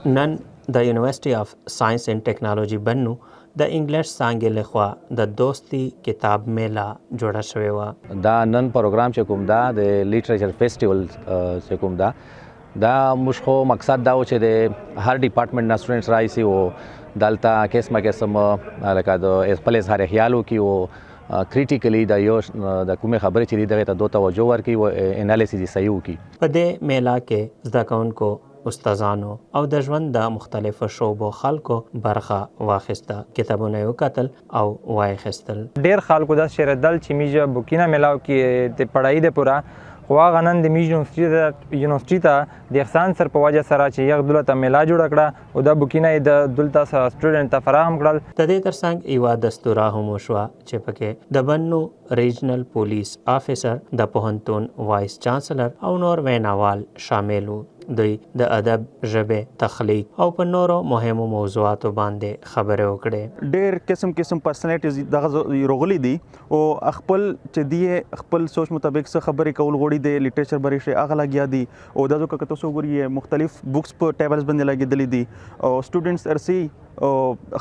نن د یونیورسيټي اف ساينس اینڈ ټیکنالوژي بنو د انګلیش څانګې لخوا د دوستي کتاب میله جوړه شوې وه. دا نن پروګرام چې کوم دا د لیټریچر فیسټیول چې کوم دا موږ خو مقصد دا و چې د هر ډپارټمنټ نه سټوډنټس راشي او دلته قسمه لکه د خپل اظهار خیال وکړي او کریټیکلی د یو د کومې خبرې چې دغه ته توجه ورکړي او انالیسیس یې صحیح وکړي. په دې میله کې زده کوونکو، استادانو او د ژوند د مختلفو شعبو خلکو برخه واخیسته، کتابونه یې وکتل او وایخیستل. ډېر خلکو داسې شریدل چې میږ بوکینه میلاو کې د پړایي د پوره خو هغه نن د میږ یونیورسټي ته د احسان سر په وجه سره چې یو دولته میله جوړه کړه او دا بوکینه یې د دلته سټوډنټ ته فراهم کړل. د دې ترڅنګ یوه دستوره هم وشوه چې پکې د بنو ریجنل پولیس آفیسر، د پوهنتون وایس چانسلر او نور ویناوال شامل وو. دوی د ادب، ژبې، تخلیق او په نورو مهمو موضوعاتو باندې خبرې وکړې. ډېر قسم پرسنالټیز دغه روغلي دي او خپل چې دی خپل سوچ مطابق څه خبرې کول غوړي د لیټریچر بری شي هغه لګیا دي او دا ځکه که تاسو وګورئ مختلف بکس په ټیبلز باندې لګېدلي دي او سټوډنټس ارسي او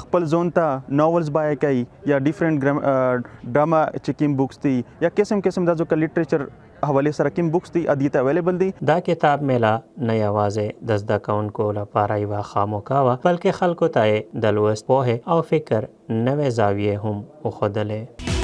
خپل ځون ته ناولز بای کوي یا ډیفرنٹ ډراما چې کوم بکس دي یا قسم دا ځکه لیټریچر حواله سره کوم بکس دي ادیته اویلیبل دي. دا کتاب میله نه یوازې د زده کوونکو لپاره یوه خاموکا وه بلکې خلکو ته د لوست پوهې او فکر نوې زاویې هم وښودلې.